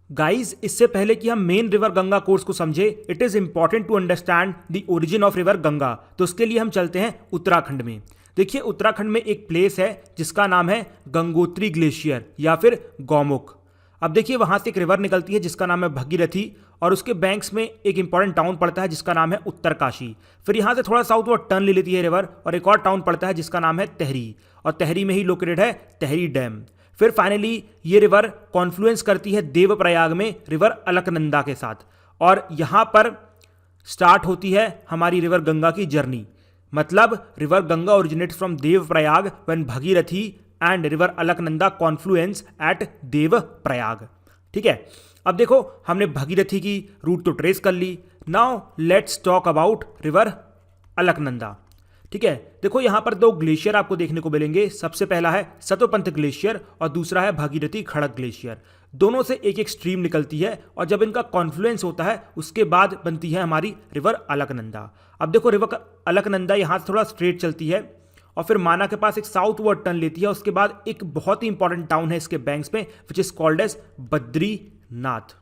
Guys, इससे पहले कि हम मेन रिवर गंगा कोर्स को समझे, it is important to understand the origin of river Ganga. तो उसके लिए हम चलते हैं उत्तराखंड में। देखिए, उत्तराखंड में एक प्लेस है जिसका नाम है गंगोत्री ग्लेशियर या फिर गौमुख। अब देखिए, वहां से एक रिवर निकलती है जिसका नाम है भगीरथी, और उसके बैंक्स में एक इंपॉर्टेंट टाउन पड़ता है जिसका नाम है उत्तरकाशी। फिर यहाँ से थोड़ा साउथ वो टर्न ले लेती है रिवर, और एक और टाउन पड़ता है जिसका नाम है तहरी, और तहरी में ही लोकेटेड है तहरी डैम। फिर फाइनली ये रिवर कॉन्फ्लुएंस करती है देवप्रयाग में रिवर अलकनंदा के साथ, और यहां पर स्टार्ट होती है हमारी रिवर गंगा की जर्नी। मतलब river Ganga originates from Devprayag when Bhagirathi and river Alaknanda confluence at Devprayag. ठीक है, अब देखो, हमने भगीरथी की रूट तो ट्रेस कर ली। Now let's talk about river Alaknanda. ठीक है, देखो यहां पर दो ग्लेशियर आपको देखने को मिलेंगे। सबसे पहला है सतोपंथ ग्लेशियर और दूसरा है भागीरथी खड़क ग्लेशियर। दोनों से एक एक स्ट्रीम निकलती है, और जब इनका कॉन्फ्लुएंस होता है उसके बाद बनती है हमारी रिवर अलकनंदा। अब देखो, रिवर अलकनंदा यहां से थोड़ा स्ट्रेट चलती है और फिर माना के पास एक साउथ वर्ड टर्न लेती है। उसके बाद एक बहुत ही इंपॉर्टेंट टाउन है इसके बैंक्स में, which is called as Badrinath.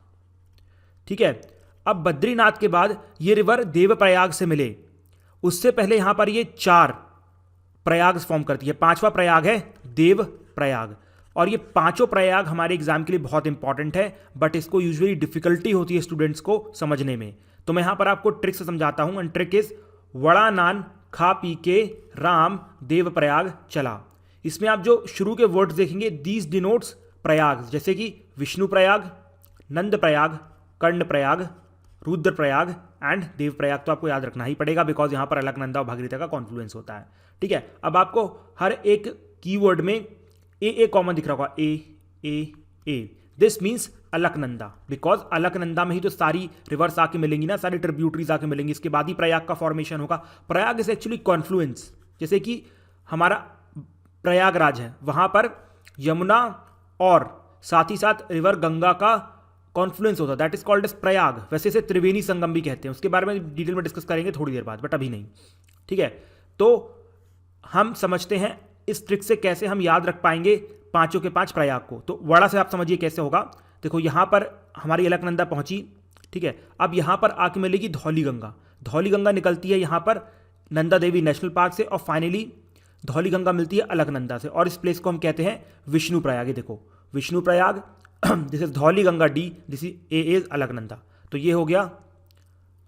ठीक है, अब बद्रीनाथ के बाद ये रिवर देवप्रयाग से मिले उससे पहले यहां पर ये 4 प्रयाग फॉर्म करती है। 5वां प्रयाग है देव प्रयाग, और ये पांचों प्रयाग हमारे एग्जाम के लिए बहुत इंपॉर्टेंट है, बट इसको यूजुअली डिफिकल्टी होती है स्टूडेंट्स को समझने में। तो मैं यहां पर आपको ट्रिक से समझाता हूं, एंड ट्रिक इज वड़ा नान खा पी के राम देव प्रयाग चला। इसमें आप जो शुरू के वर्ड्स देखेंगे, दीज डिनोट्स प्रयाग, जैसे कि विष्णु प्रयाग, नंद प्रयाग, कर्ण प्रयाग, रुद्र प्रयाग एंड देव प्रयाग। तो आपको याद रखना ही पड़ेगा, बिकॉज यहां पर अलकनंदा और भागीरथी का कॉन्फ्लुएंस होता है। ठीक है, अब आपको हर एक कीवर्ड में ए कॉमन दिख रहा होगा, A. This means Alaknanda, because Alaknanda में ही तो सारी रिवर्स आके मिलेंगी ना, सारी ट्रिब्यूटरीज आके मिलेंगी, इसके बाद ही प्रयाग का फॉर्मेशन होगा। Prayag is actually Confluence. जैसे कि हमारा प्रयागराज है, वहां पर यमुना और साथ ही साथ रिवर गंगा का कॉन्फ्लुएंस होता है, that is called as Prayag. वैसे इसे त्रिवेणी संगम भी कहते हैं, उसके बारे में डिटेल में डिस्कस करेंगे थोड़ी देर बाद, बट अभी नहीं। ठीक है, तो हम समझते हैं इस ट्रिक से कैसे हम याद रख पाएंगे पांचों के 5 प्रयाग को। तो वड़ा से आप समझिए कैसे होगा। देखो, यहां पर हमारी अलकनंदा पहुंची। ठीक है, अब यहां पर आके मिलेगी धौली गंगा। धौली गंगा निकलती है यहां पर नंदा देवी नेशनल पार्क से, और फाइनली धौली गंगा मिलती है अलकनंदा से, और इस प्लेस को हम कहते हैं विष्णु प्रयाग। देखो, Vishnu Prayag, this is Dhauli Ganga D, this is a is Alaknanda. तो ये हो गया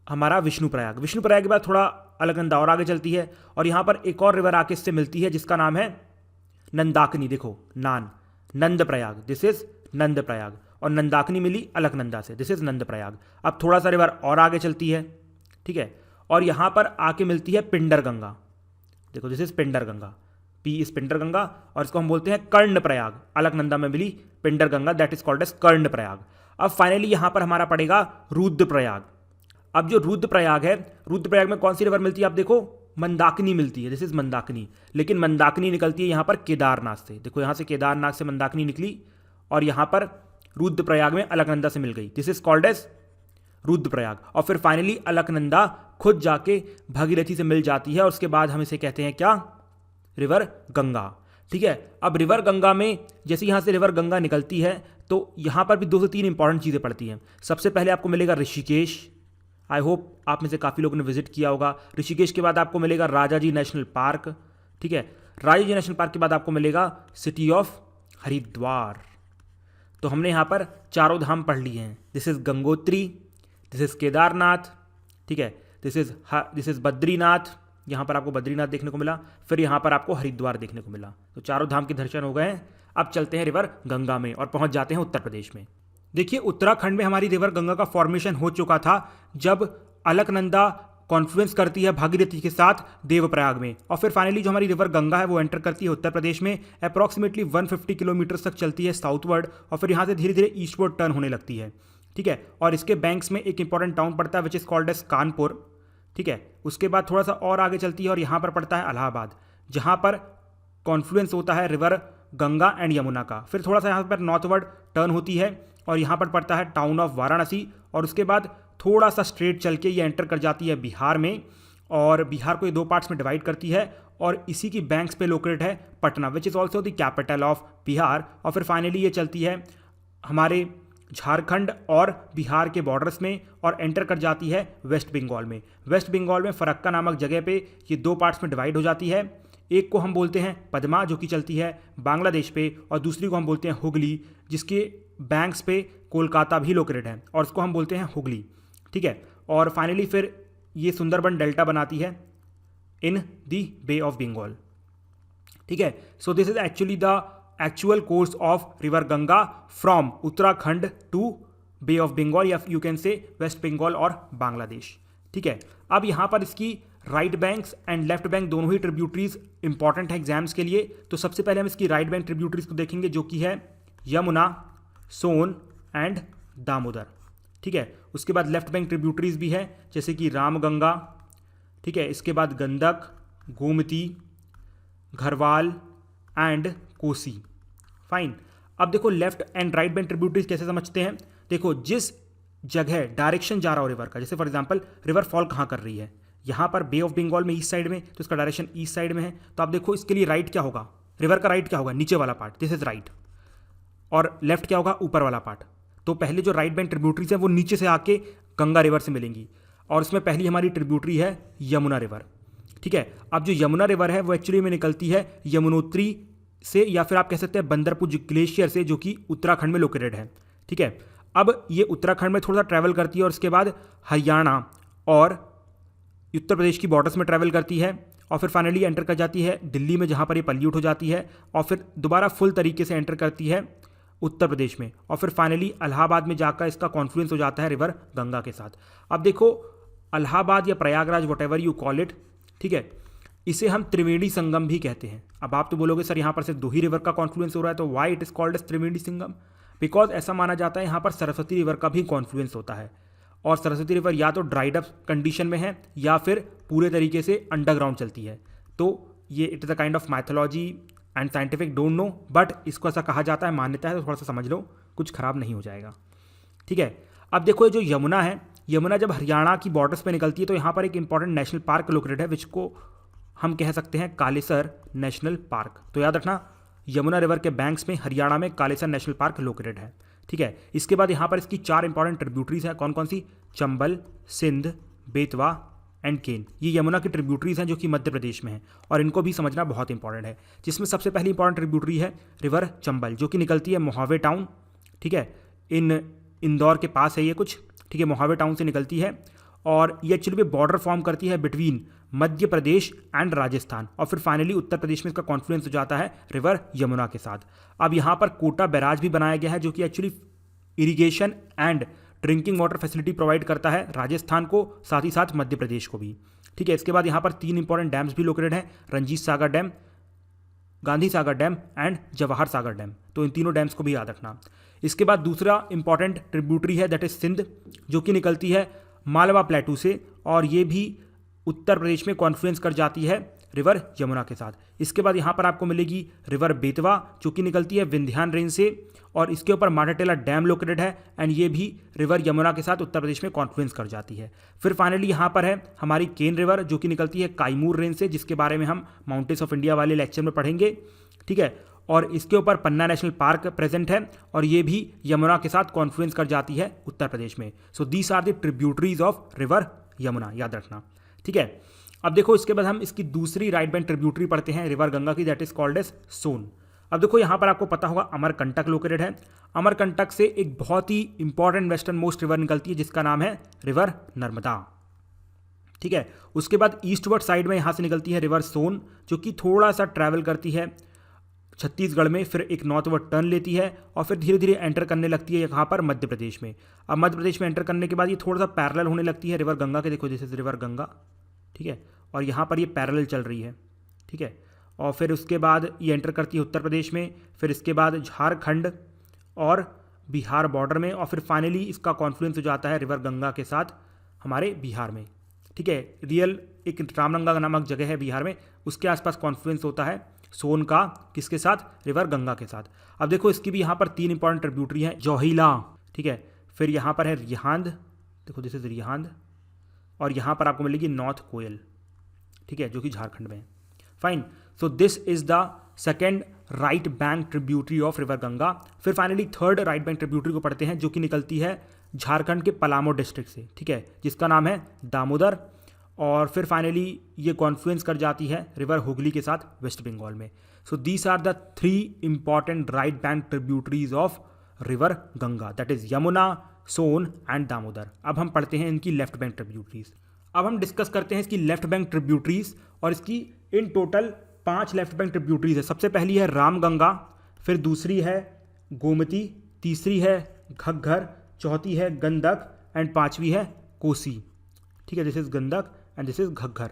हमारा विष्णु प्रयाग। विष्णु प्रयाग के बाद थोड़ा अलकनंदा और आगे चलती है, और यहां पर एक और रिवर आके इससे मिलती है जिसका नाम है नंदाकिनी। देखो, नंद प्रयाग, दिस इज नंद प्रयाग, और नंदाकिनी मिली अलकनंदा से, दिस इज नंद प्रयाग। अब थोड़ा सा रिवर और आगे चलती है। ठीक है, और यहां पर आके मिलती है पिंडर गंगा। देखो, this is Pindar Ganga, P is Pindar Ganga, और इसको हम बोलते हैं कर्ण प्रयाग। अलकनंदा में मिली Pindar Ganga, that is called as Karnaprayag. अब फाइनली यहां पर हमारा पड़ेगा रुद्र प्रयाग। अब जो रुद्र प्रयाग है, रुद्र प्रयाग में कौन सी रिवर मिलती है? आप देखो, मंदाकिनी मिलती है, दिस इज मंदाकिनी। लेकिन मंदाकिनी निकलती है यहां पर केदारनाथ से। देखो, यहां से केदारनाथ से मंदाकिनी निकली, और यहां पर रुद्र प्रयाग में अलकनंदा से मिल गई, this is called as Rudraprayag. और फिर फाइनली अलकनंदा खुद जाके भागीरथी से मिल जाती है, और उसके बाद हम इसे कहते हैं क्या? रिवर गंगा। ठीक है, अब रिवर गंगा में जैसे यहां से रिवर गंगा निकलती है, तो यहां पर भी 2 से 3 इंपॉर्टेंट चीजें पड़ती हैं। सबसे पहले आपको मिलेगा ऋषिकेश। आई होप आप में से काफी लोगों ने विजिट किया होगा। ऋषिकेश के बाद आपको मिलेगा राजाजी नेशनल पार्क। ठीक है, राजाजी नेशनल पार्क के बाद आपको मिलेगा सिटी ऑफ हरिद्वार। तो हमने यहां पर चारों धाम पढ़ लिए हैं। This is Gangotri, this is Kedarnath, ठीक है, दिस इज बद्रीनाथ। यहां पर आपको बद्रीनाथ देखने को मिला, फिर यहां पर आपको हरिद्वार देखने को मिला। तो चारों धाम के दर्शन हो गए। अब चलते हैं रिवर गंगा में और पहुंच जाते हैं उत्तर प्रदेश में। देखिए, उत्तराखंड में हमारी रिवर गंगा का फॉर्मेशन हो चुका था जब अलकनंदा कॉन्फ्लुएंस करती है भागीरथी के साथ देवप्रयाग में, और फिर फाइनली जो हमारी रिवर गंगा है वो एंटर करती है उत्तर प्रदेश में। अप्रॉक्सीमेटली 150 किलोमीटर तक चलती है साउथवर्ड, और फिर यहाँ से धीरे धीरे ईस्टवर्ड टर्न होने लगती है। ठीक है, और इसके बैंक्स में एक इंपॉर्टेंट टाउन पड़ता है which is called as Kanpur. ठीक है, उसके बाद थोड़ा सा और आगे चलती है और यहाँ पर पड़ता है इलाहाबाद, जहाँ पर कॉन्फ्लुएंस होता है रिवर गंगा एंड यमुना का। फिर थोड़ा सा यहाँ पर नॉर्थवर्ड टर्न होती है और यहाँ पर पड़ता है टाउन ऑफ वाराणसी, और उसके बाद थोड़ा सा स्ट्रेट चल के ये एंटर कर जाती है बिहार में, और बिहार को ये 2 पार्ट्स में डिवाइड करती है, और इसी की बैंक्स पे लोकेटेड है Patna which is also the capital of Bihar. और फिर फाइनली ये चलती है हमारे झारखंड और बिहार के बॉर्डर्स में और एंटर कर जाती है वेस्ट बंगाल में। वेस्ट बंगाल में फरक्का नामक जगह पे ये दो पार्ट्स में डिवाइड हो जाती है। एक को हम बोलते हैं पद्मा जो कि चलती है बांग्लादेश पे, और दूसरी को हम बोलते हैं हुगली जिसके बैंक्स पे कोलकाता भी लोकेटेड है और उसको हम बोलते हैं हुगली। ठीक है, और फाइनली फिर ये सुंदरबन डेल्टा बनाती है इन दी बे ऑफ बंगाल। ठीक है, so this is actually the actual course of river Ganga from Uttarakhand to bay of Bengal या you can say west Bengal और बांग्लादेश। ठीक है, अब यहाँ पर इसकी right banks and left bank दोनों ही ट्रिब्यूटरीज इंपॉर्टेंट है एग्जाम्स के लिए। तो सबसे पहले हम इसकी राइट बैंक ट्रिब्यूटरीज को देखेंगे जो कि है यमुना, सोन एंड दामोदर। ठीक है, उसके बाद लेफ्ट बैंक ट्रिब्यूटरीज भी है जैसे कि रामगंगा। ठीक है, इसके बाद गंडक, गोमती, घरवाल एंड कोसी। फाइन, अब देखो left and right bank tributaries कैसे समझते हैं। देखो जिस जगह डायरेक्शन जा रहा हो रिवर का, जैसे फॉर एग्जांपल रिवर फॉल कहाँ कर रही है, यहाँ पर बे ऑफ बंगाल में ईस्ट साइड में, तो इसका डायरेक्शन ईस्ट साइड में है। तो आप देखो इसके लिए राइट क्या होगा, रिवर का राइट क्या होगा, नीचे वाला पार्ट, दिस इज राइट, और लेफ्ट क्या होगा, ऊपर वाला पार्ट। तो पहले जो राइट बैंक ट्रिब्यूटरीज है वो नीचे से आके गंगा रिवर से मिलेंगी, और उसमें पहली हमारी ट्रिब्यूटरी है यमुना रिवर। ठीक है, अब जो यमुना रिवर है वो एक्चुअली में निकलती है यमुनोत्री से, या फिर आप कह सकते हैं बंदरपुर ग्लेशियर से, जो कि उत्तराखंड में लोकेटेड है। ठीक है, अब ये उत्तराखंड में थोड़ा सा ट्रैवल करती है और उसके बाद हरियाणा और उत्तर प्रदेश की बॉर्डर्स में ट्रैवल करती है, और फिर फाइनली एंटर कर जाती है दिल्ली में जहाँ पर ये पल्यूट हो जाती है, और फिर दोबारा फुल तरीके से एंटर करती है उत्तर प्रदेश में, और फिर फाइनली इलाहाबाद में जाकर इसका कॉन्फ्लुएंस हो जाता है रिवर गंगा के साथ। अब देखो इलाहाबाद या Prayagraj what ever you call it, ठीक है, इसे हम त्रिवेणी संगम भी कहते हैं। अब आप तो बोलोगे सर यहाँ पर सिर्फ दो ही रिवर का कॉन्फ्लुएंस हो रहा है, तो why it is called as Triveni Sangam, because ऐसा माना जाता है यहाँ पर सरस्वती रिवर का भी कॉन्फ्लुएंस होता है, और सरस्वती रिवर या तो ड्राइड अप कंडीशन में है या फिर पूरे तरीके से अंडरग्राउंड चलती है। तो ये it is a kind of mythology and scientific don't know, but इसको ऐसा कहा जाता है, मान्यता है, तो थोड़ा सा समझ लो, कुछ खराब नहीं हो जाएगा। ठीक है, अब देखो ये जो यमुना है, यमुना जब हरियाणा की बॉर्डर्स पे निकलती है तो यहाँ पर एक इंपॉर्टेंट नेशनल पार्क लोकेटेड है विच को हम कह सकते हैं कालेसर नेशनल पार्क। तो याद रखना यमुना रिवर के बैंक्स में हरियाणा में कालेसर नेशनल पार्क लोकेटेड है। ठीक है, इसके बाद यहाँ पर इसकी चार इंपॉर्टेंट ट्रिब्यूटरीज हैं, कौन कौन सी, चंबल, सिंध, बेतवा एंड केन। ये यमुना की ट्रिब्यूटरीज हैं जो कि मध्य प्रदेश में हैं, और इनको भी समझना बहुत इंपॉर्टेंट है, जिसमें सबसे पहली इंपॉर्टेंट ट्रिब्यूटरी है रिवर चंबल जो कि निकलती है मोहावे टाउन। ठीक है, इंदौर के पास है ये कुछ। ठीक है, मोहावे टाउन से निकलती है, और ये एक्चुअली बॉर्डर फॉर्म करती है बिटवीन मध्य प्रदेश एंड राजस्थान, और फिर फाइनली उत्तर प्रदेश में इसका कॉन्फ्लुएंस हो जाता है रिवर यमुना के साथ। अब यहाँ पर कोटा बैराज भी बनाया गया है जो कि actually irrigation and drinking water facility provide करता है राजस्थान को, साथ ही साथ मध्य प्रदेश को भी। ठीक है, इसके बाद यहाँ पर तीन इंपॉर्टेंट डैम्स भी लोकेटेड हैं, Ranjit Sagar dam, Gandhi Sagar dam and Jawahar Sagar dam. तो इन तीनों डैम्स को भी याद रखना। इसके बाद दूसरा इंपॉर्टेंट ट्रिब्यूटरी है दैट इज सिंध, जो कि निकलती है मालवा प्लेटू से, और ये भी उत्तर प्रदेश में कॉन्फ्लुएंस कर जाती है रिवर यमुना के साथ। इसके बाद यहाँ पर आपको मिलेगी रिवर बेतवा जो कि निकलती है विंध्यान रेंज से, और इसके ऊपर माटाटेला डैम लोकेटेड है, एंड ये भी रिवर यमुना के साथ उत्तर प्रदेश में कॉन्फ्लुएंस कर जाती है। फिर फाइनली यहाँ पर है हमारी केन रिवर जो कि निकलती है काईमूर रेंज से, जिसके बारे में हम माउंटेन्स ऑफ इंडिया वाले लेक्चर में पढ़ेंगे। ठीक है, और इसके ऊपर पन्ना नेशनल पार्क प्रेजेंट है, और ये भी यमुना के साथ कॉन्फ्लुएंस कर जाती है उत्तर प्रदेश में। So these are the tributaries of river Yamuna, याद रखना। ठीक है, अब देखो इसके बाद हम इसकी दूसरी राइट बैंक ट्रिब्यूटरी पढ़ते हैं रिवर गंगा की, दैट इज कॉल्ड एज सोन। अब देखो यहाँ पर आपको पता होगा अमरकंटक लोकेटेड है। अमरकंटक से एक बहुत ही इंपॉर्टेंट वेस्टर्न मोस्ट रिवर निकलती है जिसका नाम है रिवर नर्मदा। ठीक है, उसके बाद ईस्टवर्ड साइड में यहाँ से निकलती है रिवर सोन जो कि थोड़ा सा ट्रैवल करती है छत्तीसगढ़ में, फिर एक नॉर्थवर्ड टर्न लेती है, और फिर धीरे धीरे एंटर करने लगती है यहाँ पर मध्य प्रदेश में। अब मध्य प्रदेश में एंटर करने के बाद ये थोड़ा सा पैरेलल होने लगती है रिवर गंगा के, देखो जैसे रिवर गंगा। ठीक है, और यहाँ पर ये पैरेलल चल रही है। ठीक है, और फिर उसके बाद ये एंटर करती है उत्तर प्रदेश में, फिर इसके बाद झारखंड और बिहार बॉर्डर में, और फिर फाइनली इसका कॉन्फ्लुएंस हो जाता है रिवर गंगा के साथ हमारे बिहार में। ठीक है, रियल एक रामगंगा नामक जगह है बिहार में, उसके आसपास कॉन्फ्लुएंस होता है सोन का, किसके साथ, रिवर गंगा के साथ। अब देखो इसकी भी यहाँ पर तीन इंपॉर्टेंट ट्रिब्यूटरी हैं, जोहिला। ठीक है, फिर यहाँ पर है रिहांद, देखो दिस इज रिहांद, और यहाँ पर आपको मिलेगी नॉर्थ कोयल। ठीक है, जो कि झारखंड में है। Fine, so this is the second right bank tributary of river Ganga. फिर finally third right bank tributary को पढ़ते हैं जो कि निकलती है झारखंड के पलामू डिस्ट्रिक्ट से, ठीक है, जिसका नाम है दामोदर। और फिर फाइनली ये कॉन्फ्लुएंस कर जाती है रिवर हुगली के साथ वेस्ट बंगाल में। So these are the 3 important right bank tributaries of river Ganga, that is Yamuna, Son and Damodar. अब हम पढ़ते हैं इनकी लेफ्ट बैंक ट्रिब्यूटरीज। अब हम डिस्कस करते हैं इसकी लेफ्ट बैंक ट्रिब्यूटरीज, और इसकी in total 5 left bank tributaries है। सबसे पहली है रामगंगा, फिर दूसरी है गोमती, तीसरी है घग्गर, चौथी है गंडक एंड 5वीं है कोसी, ठीक है, this is Gandak and this is Ghaggar.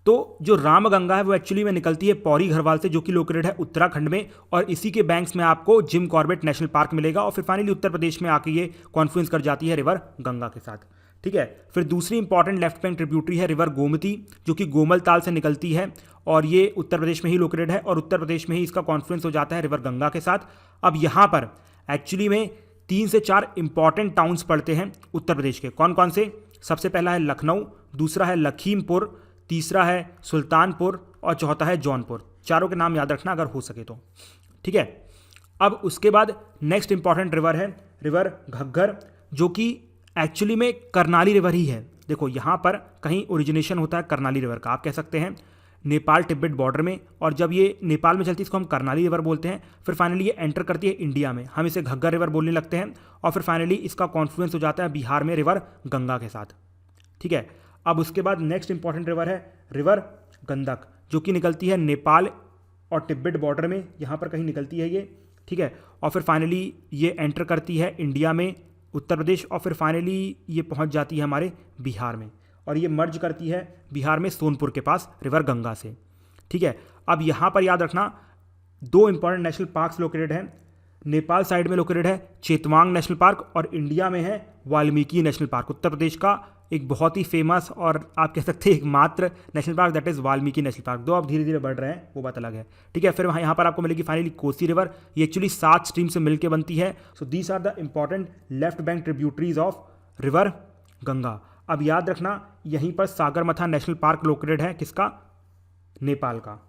तो जो रामगंगा है वो एक्चुअली में निकलती है पौड़ी घरवाल से, जो कि लोकेटेड है उत्तराखंड में, और इसी के बैंक्स में आपको जिम कॉर्बेट नेशनल पार्क मिलेगा। और फिर फाइनली उत्तर प्रदेश में आके ये कॉन्फ्लुएंस कर जाती है रिवर गंगा के साथ, ठीक है। फिर दूसरी इंपॉर्टेंट लेफ्ट बैंक ट्रिब्यूटरी है रिवर गोमती, जो कि गोमल ताल से निकलती है, और ये उत्तर प्रदेश में ही लोकेटेड है, और उत्तर प्रदेश में ही इसका कॉन्फ्लुएंस हो जाता है रिवर गंगा के साथ। अब यहाँ पर एक्चुअली में 3 से 4 इंपॉर्टेंट टाउन्स पड़ते हैं उत्तर प्रदेश के। कौन कौन से? सबसे पहला है लखनऊ, दूसरा है लखीमपुर, तीसरा है सुल्तानपुर और चौथा है जौनपुर। चारों के नाम याद रखना अगर हो सके तो, ठीक है। अब उसके बाद नेक्स्ट इंपॉर्टेंट रिवर है रिवर घग्गर, जो कि एक्चुअली में करनाली रिवर ही है। देखो यहाँ पर कहीं ओरिजिनेशन होता है करनाली रिवर का, आप कह सकते हैं नेपाल तिब्बत बॉर्डर में, और जब ये नेपाल में चलती है इसको हम करनाली रिवर बोलते हैं। फिर फाइनली ये एंटर करती है इंडिया में, हम इसे घग्गर रिवर बोलने लगते हैं, और फिर फाइनली इसका कॉन्फ्लुएंस हो जाता है बिहार में रिवर गंगा के साथ, ठीक है। अब उसके बाद नेक्स्ट इंपॉर्टेंट रिवर है रिवर गंडक, जो कि निकलती है नेपाल और तिब्बत बॉर्डर में, यहाँ पर कहीं निकलती है ये, ठीक है। और फिर फाइनली ये एंटर करती है इंडिया में उत्तर प्रदेश, और फिर फाइनली ये पहुँच जाती है हमारे बिहार में, और ये मर्ज करती है बिहार में सोनपुर के पास रिवर गंगा से, ठीक है। अब यहाँ पर याद रखना 2 इंपॉर्टेंट नेशनल पार्क्स लोकेटेड हैं। नेपाल साइड में लोकेटेड है चेतवांग नेशनल पार्क, और इंडिया में है वाल्मीकि नेशनल पार्क। उत्तर प्रदेश का एक बहुत ही फेमस और आप कह सकते हैं एकमात्र national park, that is Valmiki national park. दो आप धीरे धीरे बढ़ रहे हैं वो बात अलग है, ठीक है। फिर यहाँ पर आपको मिलेगी फाइनली कोसी रिवर, ये एक्चुअली 7 स्ट्रीम से मिलकर बनती है। So these are the important left bank tributaries of river Ganga. अब याद रखना यहीं पर सागरमाथा नेशनल पार्क लोकेटेड है, किसका? नेपाल का।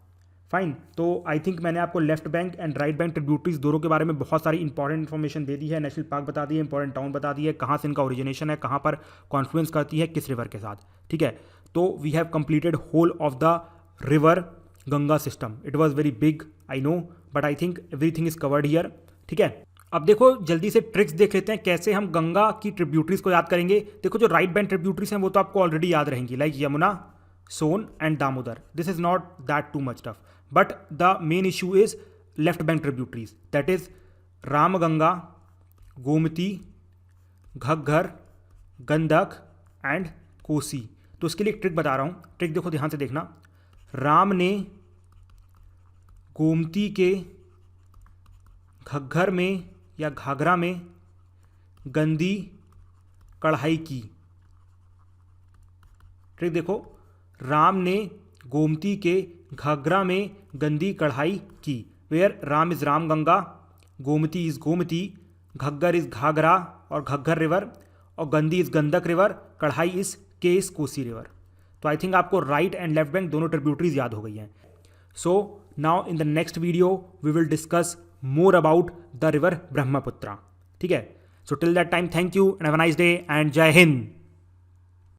फाइन, तो आई थिंक मैंने आपको left bank and right bank tributaries दोनों के बारे में बहुत सारी इंपॉर्टेंट इन्फॉर्मेशन दे दी है। नेशनल पार्क बता दिए, इंपॉर्टेंट टाउन बता दिए, कहाँ से इनका ओरिजिनेशन है, कहाँ पर कॉन्फ्लुएंस करती है, किस रिवर के साथ, ठीक है। तो we have completed whole of the river Ganga system. It was very big, I know, but I think everything is covered here, ठीक है। अब देखो जल्दी से ट्रिक्स देख लेते हैं कैसे हम गंगा की ट्रिब्यूटरीज को याद करेंगे। देखो जो राइट बैंक ट्रिब्यूटरीज हैं वो तो आपको ऑलरेडी याद रहेंगी, like Yamuna, Son and Damodar. This is not that too much tough, but the main issue is left bank tributaries, that is Ramganga, Gomti, Ghaggar, Gandak and Kosi. तो उसके लिए एक ट्रिक बता रहा हूँ, ट्रिक देखो ध्यान से देखना। राम ने गोमती के घग्गर में या घाघरा में गंदी कढ़ाई की। ट्रिक देखो, राम ने गोमती के घाघरा में गंदी कढ़ाई की। Where Ram is Ramganga, Gomti is Gomti, Ghaggar is Ghaghara और घग्गर रिवर, और गंदी इज गंडक रिवर, कढ़ाई इज केस कोसी रिवर। तो आई थिंक आपको राइट एंड लेफ्ट बैंक दोनों ट्रिब्यूटरीज याद हो गई हैं। So now in the next video we will discuss more about the river Brahmaputra, ठीक है। So till that time thank you and have a nice day and जय हिंद।